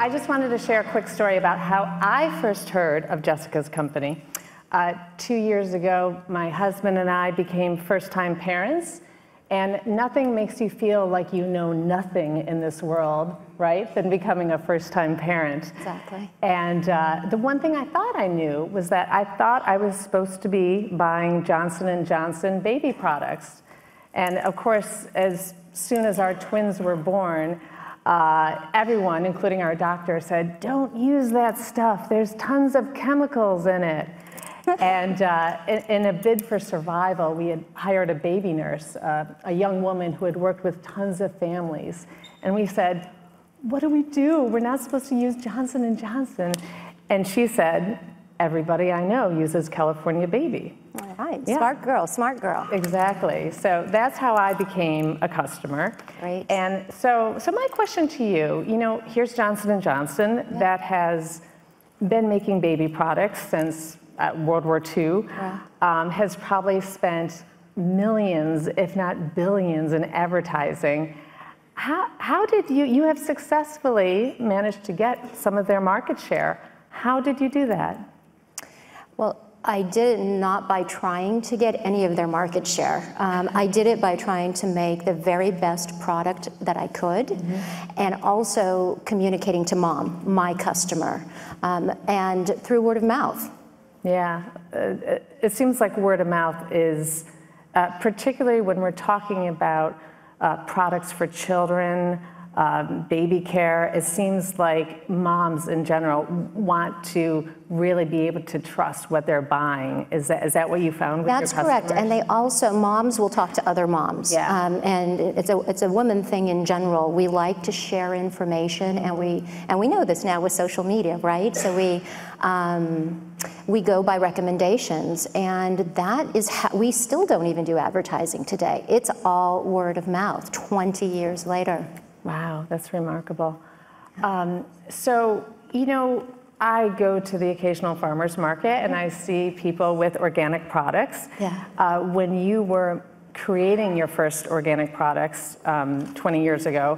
I just wanted to share a quick story about how I first heard of Jessica's company. 2 years ago, my husband and I became first-time parents, and nothing makes you feel like you know nothing in this world, right, than becoming a first-time parent. Exactly. And the one thing I thought I knew was that I thought I was supposed to be buying Johnson & Johnson baby products. And of course, as soon as our twins were born, everyone, including our doctor, said, "Don't use that stuff. There's tons of chemicals in it." And in a bid for survival, we had hired a baby nurse, a young woman who had worked with tons of families. And we said, "What do we do? We're not supposed to use Johnson & Johnson." And she said, "Everybody I know uses California Baby." All right, Yeah. Smart girl, smart girl. Exactly. So that's how I became a customer. Great. And so my question to you, here's Johnson & Johnson that has been making baby products since World War II, has probably spent millions, if not billions, in advertising. How did you have successfully managed to get some of their market share? How did you do that? Well, I did it not by trying to get any of their market share. I did it by trying to make the very best product that I could, and also communicating to mom, my customer, and through word of mouth. Yeah, it seems like word of mouth is, particularly when we're talking about products for children, baby care, it seems like moms in general want to really be able to trust what they're buying. Is that what you found with your customers? That's correct, and they also, moms will talk to other moms. Yeah. And it's a woman thing in general. We like to share information, and we know this now with social media, right? So we go by recommendations, and that is how, we still don't even do advertising today. It's all word of mouth 20 years later. Wow, that's remarkable. So, I go to the occasional farmer's market and I see people with organic products. Yeah. When you were creating your first organic products 20 years ago,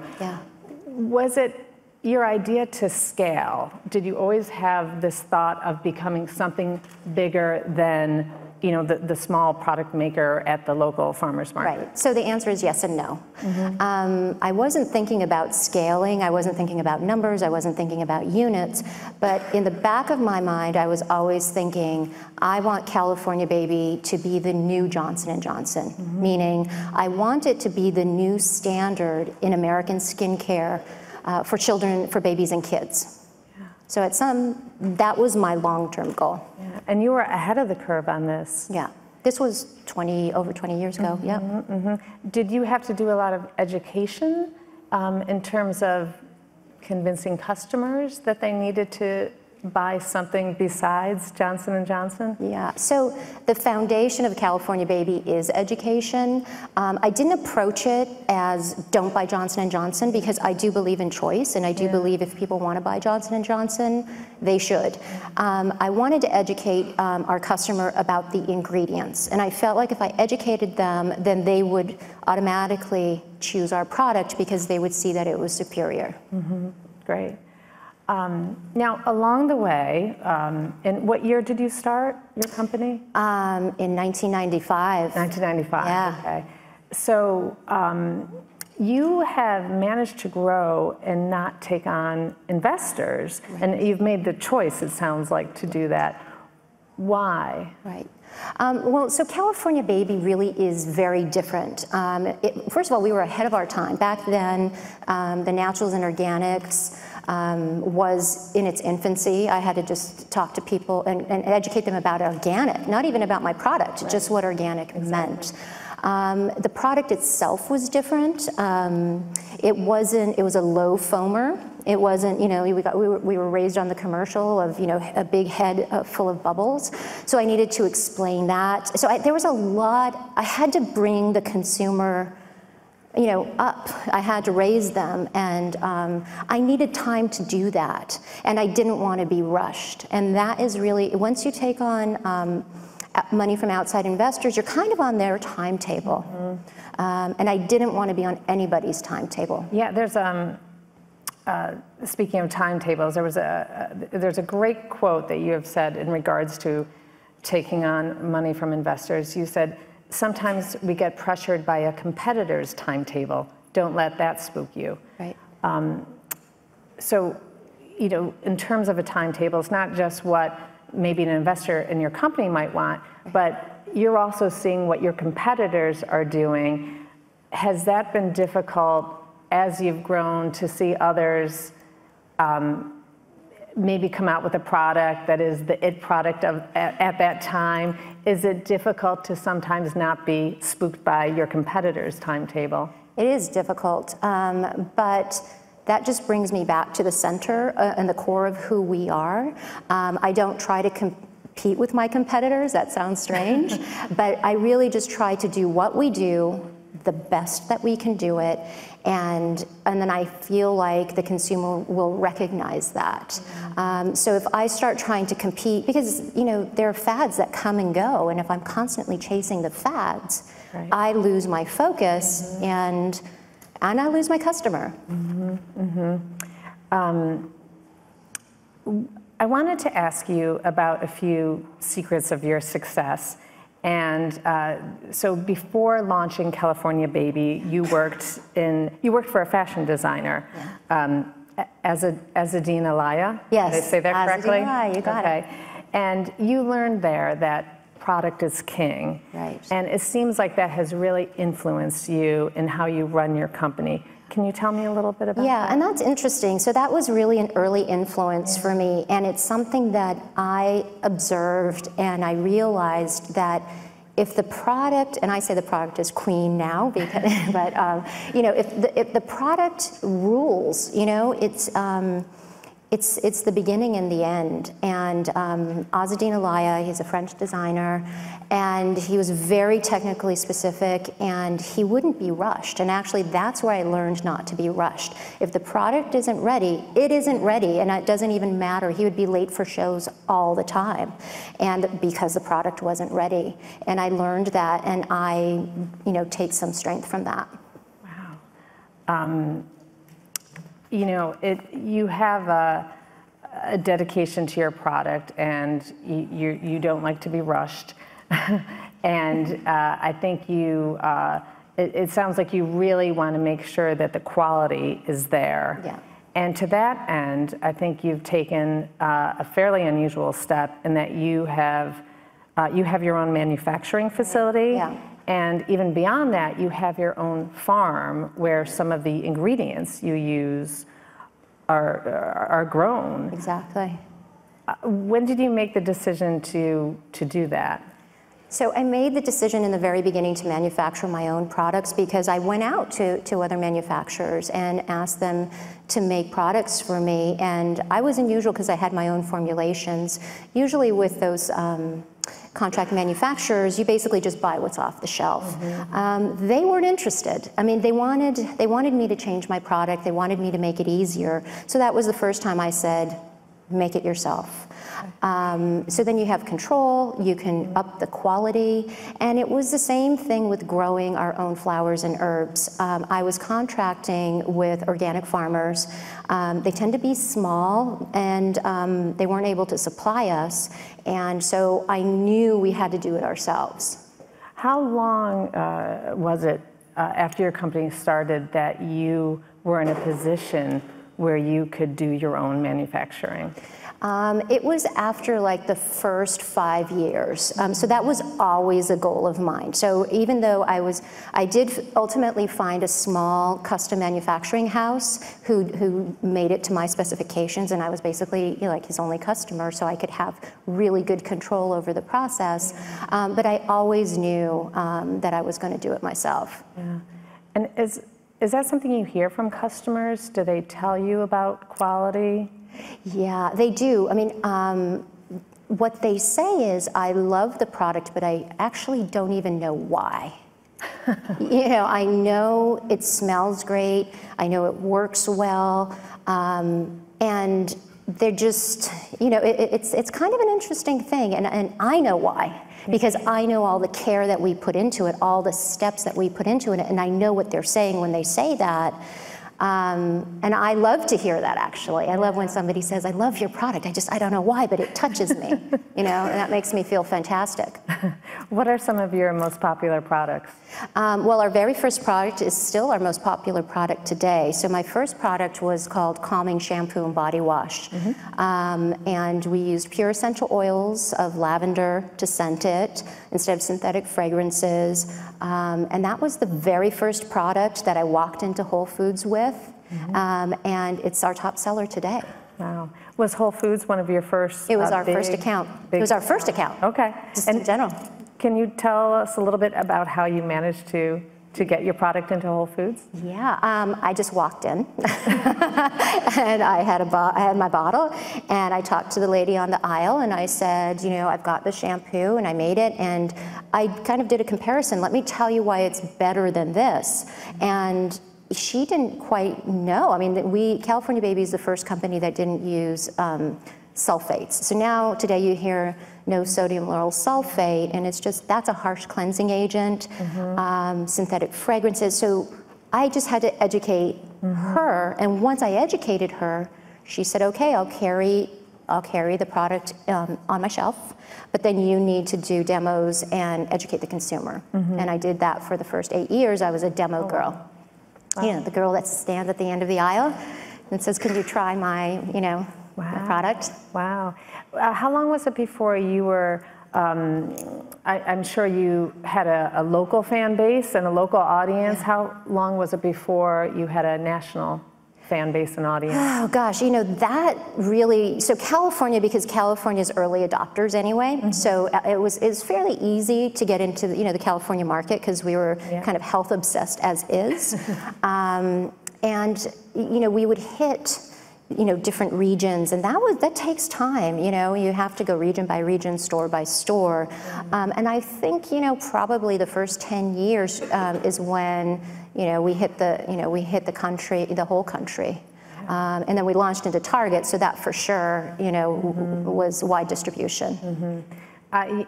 was it your idea to scale? Did you always have this thought of becoming something bigger than the small product maker at the local farmer's market? Right. So the answer is yes and no. I wasn't thinking about scaling. I wasn't thinking about numbers. I wasn't thinking about units. But in the back of my mind, I was always thinking, I want California Baby to be the new Johnson & Johnson, meaning I want it to be the new standard in American skincare for children, for babies and kids. So that was my long-term goal. Yeah. And you were ahead of the curve on this. Yeah. This was over 20 years ago, Did you have to do a lot of education in terms of convincing customers that they needed to buy something besides Johnson & Johnson? Yeah, so the foundation of California Baby is education. I didn't approach it as don't buy Johnson & Johnson, because I do believe in choice, and I do believe if people want to buy Johnson & Johnson, they should. I wanted to educate our customer about the ingredients, and I felt like if I educated them, then they would automatically choose our product because they would see that it was superior. Great. Now, along the way, in what year did you start your company? In 1995. 1995, yeah. Okay. So you have managed to grow and not take on investors, and you've made the choice, it sounds like, to do that. Why? Right. Well, so California Baby really is very different. First of all, we were ahead of our time. Back then, the naturals and organics was in its infancy. I had to just talk to people and educate them about organic, not even about my product, just what organic meant. The product itself was different. It was a low foamer. It wasn't, we were raised on the commercial of, a big head full of bubbles. So I needed to explain that. So there was a lot, I had to bring the consumer up. I had to raise them, and I needed time to do that, and I didn't want to be rushed. And that is really, once you take on money from outside investors, you're kind of on their timetable, and I didn't want to be on anybody's timetable. Yeah, there's speaking of timetables, there's a great quote that you have said in regards to taking on money from investors. You said, sometimes we get pressured by a competitor's timetable. Don't let that spook you. Right. So, in terms of a timetable, it's not just what maybe an investor in your company might want, but you're also seeing what your competitors are doing. Has that been difficult as you've grown to see others maybe come out with a product that is the it product at that time? Is it difficult to sometimes not be spooked by your competitor's timetable? It is difficult, but that just brings me back to the center and the core of who we are. I don't try to compete with my competitors, that sounds strange, but I really just try to do what we do the best that we can do it, and then I feel like the consumer will recognize that. So if I start trying to compete, because there are fads that come and go, and if I'm constantly chasing the fads, right, I lose my focus, and I lose my customer. I wanted to ask you about a few secrets of your success. And so before launching California Baby, you worked for a fashion designer, Azadine Alaya. Yes, did I say that correctly? Azadine Alaya, you got it. And you learned there that product is king. Right. And it seems like that has really influenced you in how you run your company. Can you tell me a little bit about that? Yeah, and that's interesting. So that was really an early influence for me, and it's something that I observed, and I realized that if the product, and I say the product is queen now, because, but if the product rules, it's the beginning and the end. And Azadine Alaya, he's a French designer, and he was very technically specific, and he wouldn't be rushed. And actually, that's where I learned not to be rushed. If the product isn't ready, it isn't ready, and it doesn't even matter. He would be late for shows all the time, and because the product wasn't ready. And I learned that, and I, take some strength from that. Wow. You have a dedication to your product, and you don't like to be rushed. And I think it sounds like you really want to make sure that the quality is there. Yeah. And to that end, I think you've taken a fairly unusual step in that you have your own manufacturing facility. Yeah. And even beyond that, you have your own farm where some of the ingredients you use are grown. Exactly. When did you make the decision to do that? So I made the decision in the very beginning to manufacture my own products because I went out to other manufacturers and asked them to make products for me. And I was unusual because I had my own formulations. Usually with those contract manufacturers, you basically just buy what's off the shelf. Mm-hmm. They weren't interested. I mean, they wanted me to change my product. They wanted me to make it easier. So that was the first time I said, make it yourself. So then you have control, you can up the quality, and it was the same thing with growing our own flowers and herbs. I was contracting with organic farmers. They tend to be small, and they weren't able to supply us, and so I knew we had to do it ourselves. How long was it after your company started that you were in a position where you could do your own manufacturing? It was after like the first 5 years. So that was always a goal of mine. So even though I did ultimately find a small custom manufacturing house who made it to my specifications, and I was basically like his only customer, so I could have really good control over the process. But I always knew that I was going to do it myself. Yeah. And is that something you hear from customers? Do they tell you about quality? Yeah, they do. I mean, what they say is, I love the product, but I actually don't even know why. I know it smells great, I know it works well, and they're just, it's kind of an interesting thing, and I know why. Because I know all the care that we put into it, all the steps that we put into it, and I know what they're saying when they say that. And I love to hear that, actually. I love when somebody says, I love your product. I don't know why, but it touches me, and that makes me feel fantastic. What are some of your most popular products? Well, our very first product is still our most popular product today. So my first product was called Calming Shampoo and Body Wash. And we used pure essential oils of lavender to scent it instead of synthetic fragrances. And that was the very first product that I walked into Whole Foods with. And it's our top seller today. Wow. Was Whole Foods one of your first? It was our first account. It was our first account. Okay. Just in general. Can you tell us a little bit about how you managed to get your product into Whole Foods? Yeah, I just walked in and I had my bottle, and I talked to the lady on the aisle, and I said, I've got the shampoo, and I made it, and I kind of did a comparison. Let me tell you why it's better than this. And she didn't quite know. I mean, California Baby is the first company that didn't use sulfates. So now today you hear no sodium lauryl sulfate, and that's a harsh cleansing agent, synthetic fragrances. So I just had to educate her, and once I educated her, she said, okay, I'll carry the product on my shelf, but then you need to do demos and educate the consumer. And I did that for the first 8 years. I was a demo girl. Wow. The girl that stands at the end of the aisle and says, can you try my, my product? Wow. How long was it before you were, I'm sure you had a local fan base and a local audience. Yeah. How long was it before you had a national fan base and audience? Oh gosh, that really, so California, because California's early adopters anyway, so it was fairly easy to get into the California market because we were kind of health obsessed as is. And we would hit different regions, and that takes time. You have to go region by region, store by store. And I think probably the first 10 years is when we hit the country, the whole country. And then we launched into Target, so that for sure was wide distribution.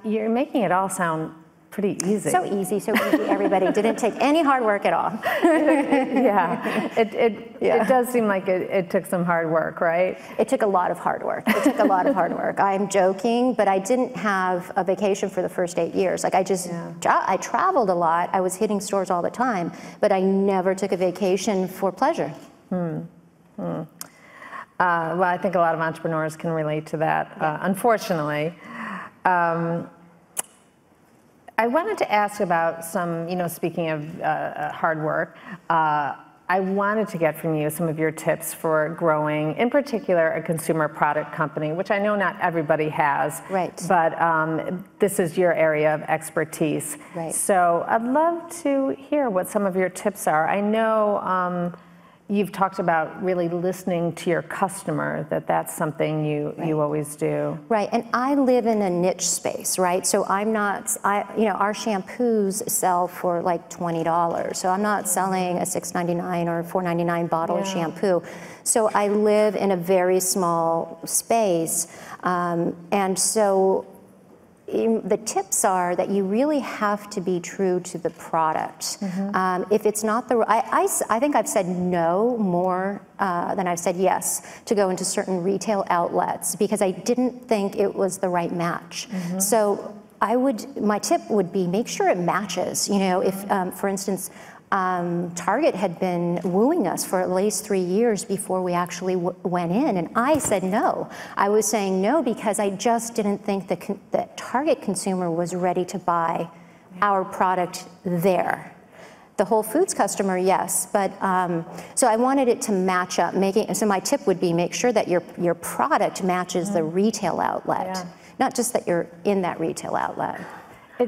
You're making it all sound pretty easy. So easy, everybody. Didn't take any hard work at all. It does seem like it took some hard work, right? It took a lot of hard work. I'm joking, but I didn't have a vacation for the first 8 years. Like I traveled a lot. I was hitting stores all the time, but I never took a vacation for pleasure. Well, I think a lot of entrepreneurs can relate to that, unfortunately. I wanted to ask about some, speaking of hard work, I wanted to get from you some of your tips for growing, in particular, a consumer product company, which I know not everybody has. Right. But this is your area of expertise. Right. So I'd love to hear what some of your tips are. I know you've talked about really listening to your customer, that's something you always do. Right, and I live in a niche space, right? So I'm not, our shampoos sell for like $20. So I'm not selling a $6.99 or $4.99 bottle of shampoo. So I live in a very small space. And so the tips are that you really have to be true to the product. If it's not I think I've said no more than I've said yes to go into certain retail outlets because I didn't think it was the right match. So my tip would be make sure it matches. If, for instance, Target had been wooing us for at least 3 years before we actually went in, and I said no. I was saying no because I just didn't think the Target consumer was ready to buy our product there. The Whole Foods customer, yes, but so I wanted it to match up. So my tip would be make sure that your product matches the retail outlet, not just that you're in that retail outlet.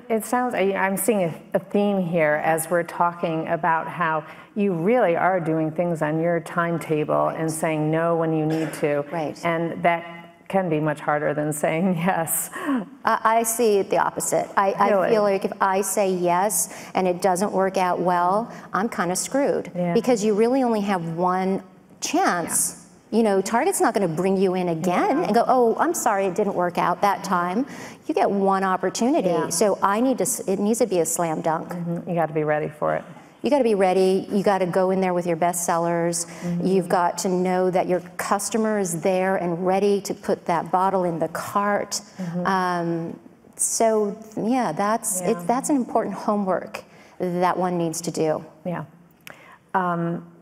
It sounds, I'm seeing a theme here as we're talking about how you really are doing things on your timetable and saying no when you need to. Right. And that can be much harder than saying yes. I see it the opposite. I feel like if I say yes and it doesn't work out well, I'm kind of screwed because you really only have one chance. Target's not going to bring you in again and go, oh, I'm sorry, it didn't work out that time. You get one opportunity. So it needs to be a slam dunk. You got to be ready for it. you got to be ready. You got to go in there with your best sellers. You've got to know that your customer is there and ready to put that bottle in the cart. So yeah, that's an important homework that one needs to do. Yeah.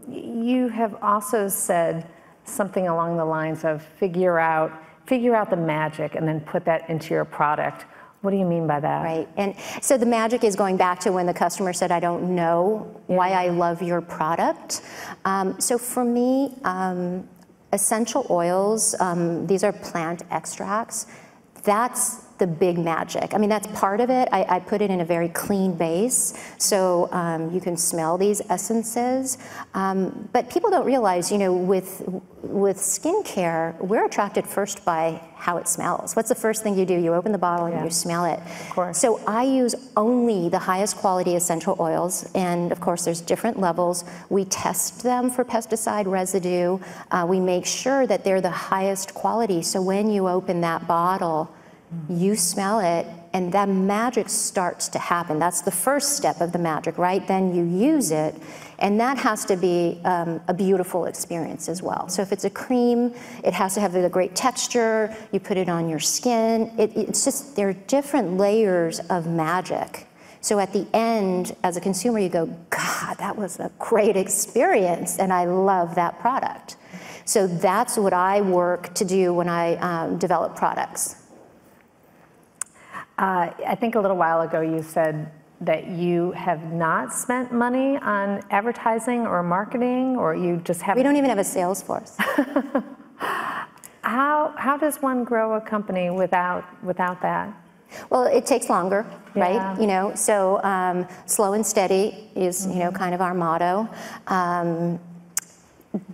You have also said something along the lines of figure out the magic and then put that into your product. What do you mean by that? Right, and so the magic is going back to when the customer said, I don't know why I love your product. So for me, essential oils, these are plant extracts, that's the big magic. I mean, that's part of it. I put it in a very clean base, so you can smell these essences. But people don't realize, you know, with skincare, we're attracted first by how it smells. What's the first thing you do? You open the bottle and you smell it. Of course. So I use only the highest quality essential oils, and of course there's different levels. We test them for pesticide residue. We make sure that they're the highest quality, so when you open that bottle, you smell it, and that magic starts to happen. That's the first step of the magic, right? Then you use it, and that has to be a beautiful experience as well. So if it's a cream, it has to have a great texture. You put it on your skin. It's just, there are different layers of magic. So at the end, as a consumer, you go, God, that was a great experience, and I love that product. So that's what I work to do when I develop products. I think a little while ago you said that you have not spent money on advertising or marketing, or you just haven't. We don't even have a sales force. How does one grow a company without that? Well, it takes longer, right? You know, so slow and steady is, you know, kind of our motto.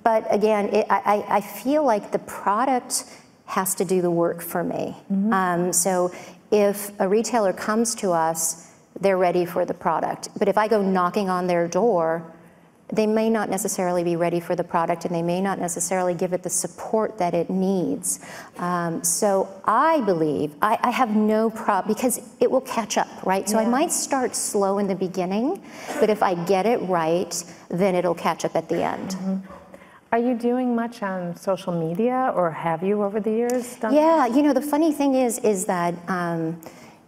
But again, I feel like the product has to do the work for me. So if a retailer comes to us, they're ready for the product. But if I go knocking on their door, they may not necessarily be ready for the product, and they may not necessarily give it the support that it needs. So I believe, I have no problem, because it will catch up, right? So I might start slow in the beginning, but if I get it right, then it'll catch up at the end. Are you doing much on social media, or have you over the years done? Yeah, you know, the funny thing is that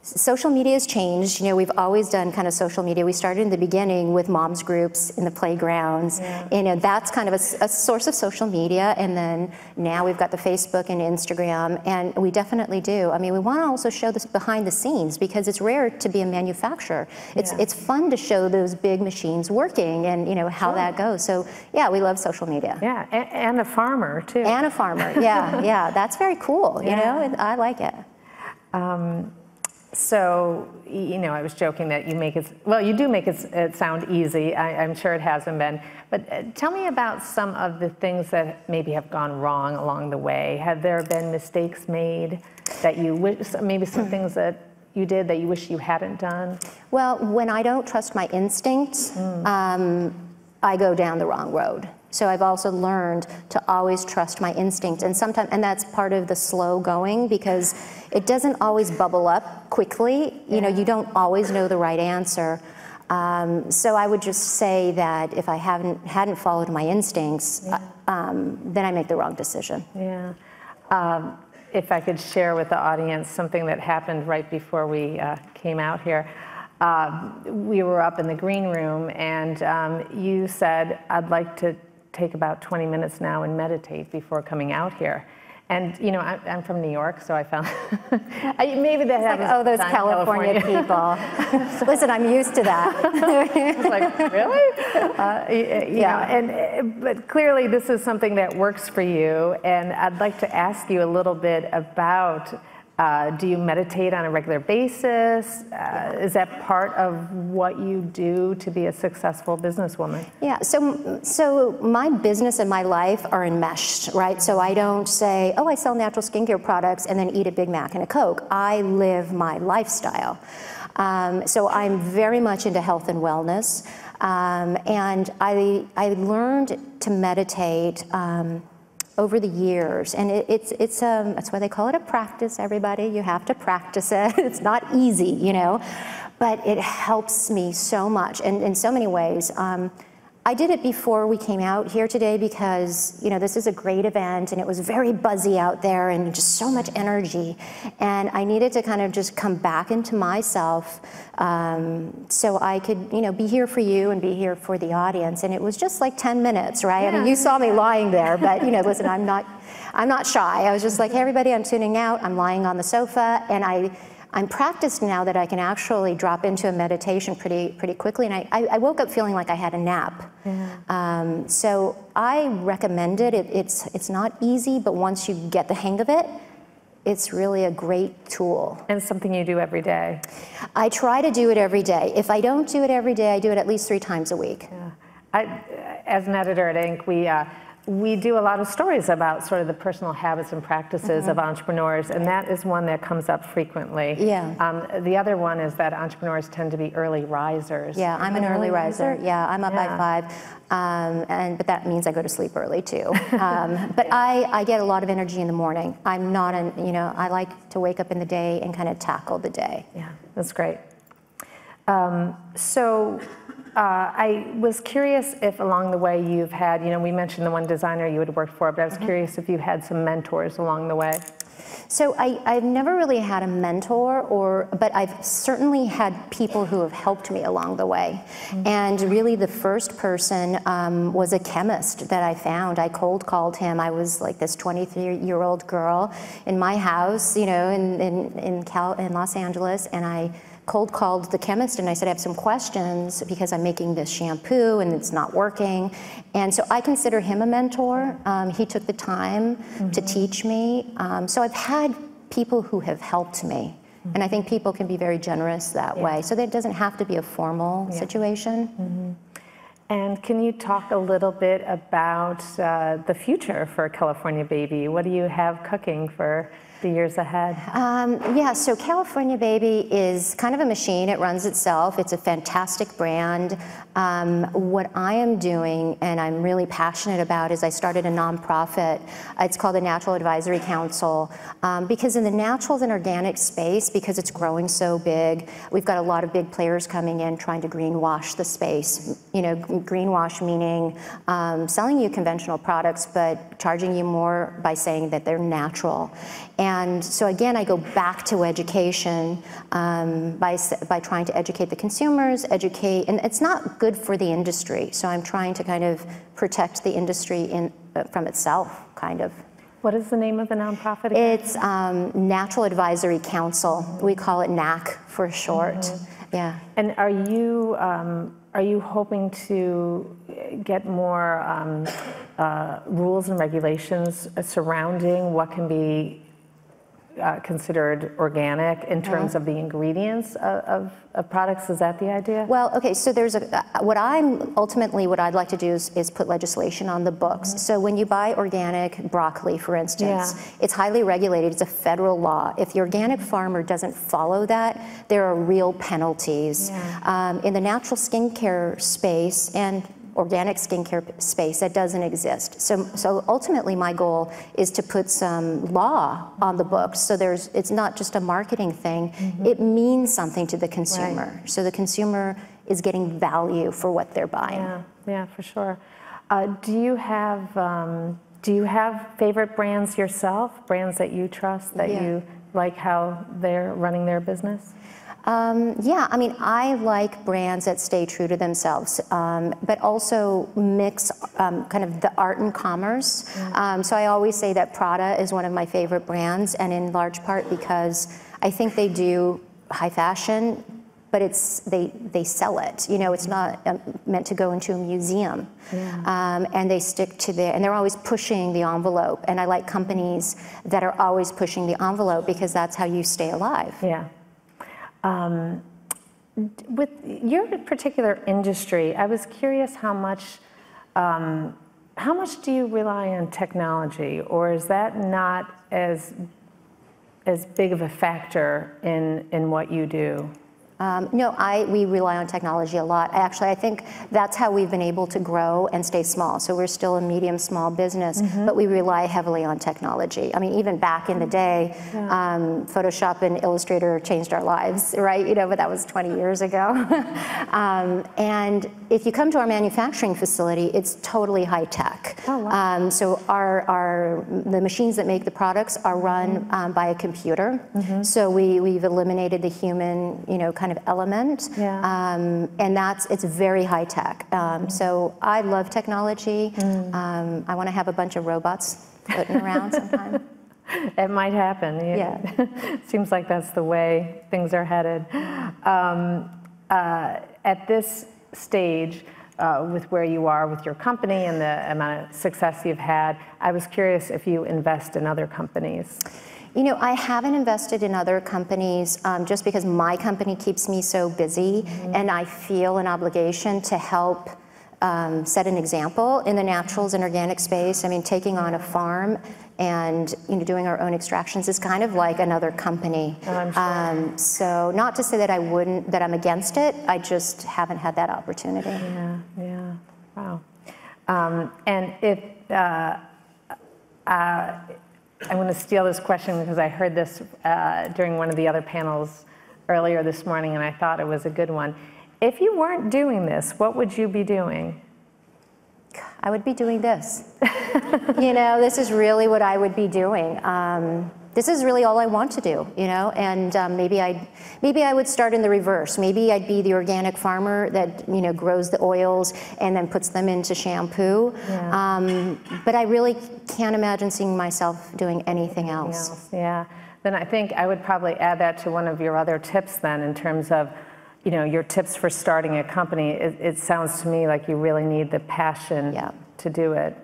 social media has changed. You know, we've always done kind of social media. We started in the beginning with moms groups in the playgrounds. You know, that's kind of a source of social media. And then now we've got the Facebook and Instagram, and we definitely do. I mean, we want to also show this behind the scenes, because it's rare to be a manufacturer. It's fun to show those big machines working and, you know, how that goes. So yeah, we love social media. Yeah, and a farmer too. And a farmer, yeah, that's very cool. You know, I like it. So, you know, I was joking that you make it, well, you do make it sound easy. I'm sure it hasn't been. But tell me about some of the things that maybe have gone wrong along the way. Have there been mistakes made that you wish, maybe some things that you did that you wish you hadn't done? Well, when I don't trust my instincts, I go down the wrong road. So I've also learned to always trust my instinct, and sometimes, and that's part of the slow going, because it doesn't always bubble up quickly. You know, you don't always know the right answer. So I would just say that if I hadn't followed my instincts, then I make the wrong decision. Yeah. If I could share with the audience something that happened right before we came out here. We were up in the green room, and you said, I'd like to take about 20 minutes now and meditate before coming out here. And, you know, I'm from New York, so I found, maybe that happens. Like, oh, those California people. Listen, I'm used to that. It's like, really? You know, but clearly this is something that works for you, and I'd like to ask you a little bit about, do you meditate on a regular basis? Is that part of what you do to be a successful businesswoman? Yeah, so my business and my life are enmeshed, right? So I don't say, oh, I sell natural skincare products and then eat a Big Mac and a Coke. I live my lifestyle. So I'm very much into health and wellness. And I learned to meditate over the years, and that's why they call it a practice, everybody. You have to practice it. It's not easy, you know. but it helps me so much, and in so many ways. I did it before we came out here today because, you know, this is a great event and it was very buzzy out there and just so much energy. And I needed to kind of just come back into myself so I could, you know, be here for you and be here for the audience. And it was just like 10 minutes, right? Yeah. I mean, you saw me lying there, but, you know, listen, I'm not shy. I was just like, hey, everybody, I'm tuning out. I'm lying on the sofa, and I'm practiced now that I can actually drop into a meditation pretty quickly, and I woke up feeling like I had a nap. Yeah. So I recommend it. It's not easy, but once you get the hang of it, it's really a great tool. And something you do every day. I try to do it every day. If I don't do it every day, I do it at least 3 times a week. Yeah. As an editor at Inc., we do a lot of stories about sort of the personal habits and practices of entrepreneurs, and that is one that comes up frequently. Yeah. The other one is that entrepreneurs tend to be early risers. Yeah, I'm an early riser. Yeah, I'm up by 5, but that means I go to sleep early too. But I get a lot of energy in the morning. I'm not I like to wake up in the day and kind of tackle the day. Yeah, that's great. I was curious if along the way you've had, we mentioned the one designer you had worked for, but I was curious if you had some mentors along the way. So I've never really had a mentor, but I've certainly had people who have helped me along the way. And really the first person was a chemist that I found. I cold called him. I was like this 23-year-old girl in my house, in Los Angeles, and I cold called the chemist and I said, I have some questions because I'm making this shampoo and it's not working. And so I consider him a mentor. He took the time to teach me. So I've had people who have helped me. And I think people can be very generous that way. So that doesn't have to be a formal situation. And can you talk a little bit about the future for California Baby? What do you have cooking for the years ahead? So California Baby is kind of a machine. It runs itself. It's a fantastic brand. What I am doing, and I'm really passionate about, is I started a nonprofit. It's called the Natural Advisory Council, because in the naturals and organic space, because it's growing so big, we've got a lot of big players coming in trying to greenwash the space. Greenwash meaning selling you conventional products, but charging you more by saying that they're natural. And so again, I go back to education by trying to educate the consumers, and it's not good for the industry. So I'm trying to kind of protect the industry from itself, kind of. What is the name of the nonprofit again? It's Natural Advisory Council. We call it NAC for short. Yeah. And are you hoping to get more rules and regulations surrounding what can be considered organic in terms of the ingredients of products? Is that the idea? Well, okay, so there's what I'd like to do is put legislation on the books. So when you buy organic broccoli, for instance, it's highly regulated. It's a federal law. If the organic farmer doesn't follow that, there are real penalties. In the natural skincare space and organic skincare space, that doesn't exist. So ultimately my goal is to put some law on the books, so it's not just a marketing thing, it means something to the consumer. So the consumer is getting value for what they're buying. Yeah, for sure. Do you have favorite brands yourself, brands that you trust, that you like how they're running their business? I mean, I like brands that stay true to themselves, but also mix kind of the art and commerce. So I always say that Prada is one of my favorite brands, and in large part because I think they do high fashion, but they sell it. It's not meant to go into a museum. And they stick to and they're always pushing the envelope. And I like companies that are always pushing the envelope because that's how you stay alive. With your particular industry, I was curious how much do you rely on technology, or is that not as big of a factor in what you do? No, we rely on technology a lot. Actually, I think that's how we've been able to grow and stay small. So we're still a medium, small business, but we rely heavily on technology. I mean, even back in the day, Photoshop and Illustrator changed our lives, right? You know, but that was 20 years ago. And if you come to our manufacturing facility, it's totally high tech. Oh, wow. So the machines that make the products are run by a computer. So we've eliminated the human, you know, kind of element, and it's very high tech. So I love technology. I want to have a bunch of robots floating around sometime. It might happen. Yeah. Seems like that's the way things are headed. At this stage, with where you are with your company and the amount of success you've had, I was curious if you invest in other companies. You know, I haven't invested in other companies just because my company keeps me so busy, and I feel an obligation to help set an example in the naturals and organic space. I mean, taking on a farm and, you know, doing our own extractions is kind of like another company. Oh, I'm sure. So not to say that that I'm against it, I just haven't had that opportunity. Yeah, wow. And if, I'm going to steal this question because I heard this during one of the other panels earlier this morning, and I thought it was a good one. If you weren't doing this, what would you be doing? I would be doing this. You know, this is really what I would be doing. This is really all I want to do, you know, and maybe I would start in the reverse. Maybe I'd be the organic farmer that, you know, grows the oils and then puts them into shampoo. Yeah. But I really can't imagine seeing myself doing anything else. Yeah. Then I think I would probably add that to one of your other tips then, in terms of, you know, your tips for starting a company. It sounds to me like you really need the passion to do it.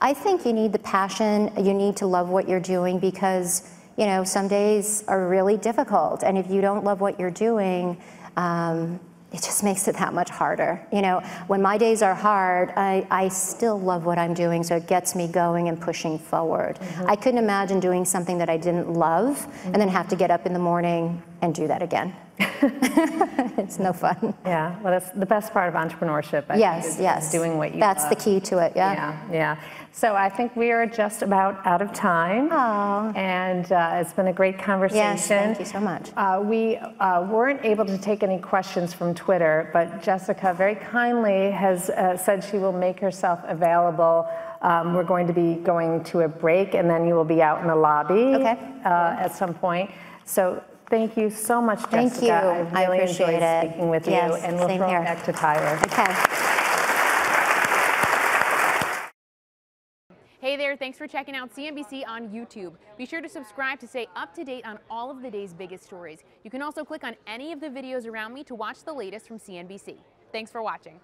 I think you need the passion. You need to love what you're doing, because, you know, some days are really difficult, and if you don't love what you're doing, it just makes it that much harder. You know, when my days are hard, I still love what I'm doing, so it gets me going and pushing forward. I couldn't imagine doing something that I didn't love and then have to get up in the morning and do that again. It's no fun. Yeah, well, that's the best part of entrepreneurship. I think, is doing what you That's love. the key to it, Yeah. So I think we are just about out of time. And it's been a great conversation. Yes, thank you so much. We weren't able to take any questions from Twitter, but Jessica very kindly has said she will make herself available. We're going to be going to a break, and then you will be out in the lobby at some point. So thank you so much, Jessica. Thank you. I really appreciate enjoyed it. speaking with you, and we'll same throw here. it back to Tyler. Okay. Hey there, thanks for checking out CNBC on YouTube. Be sure to subscribe to stay up to date on all of the day's biggest stories. You can also click on any of the videos around me to watch the latest from CNBC. Thanks for watching.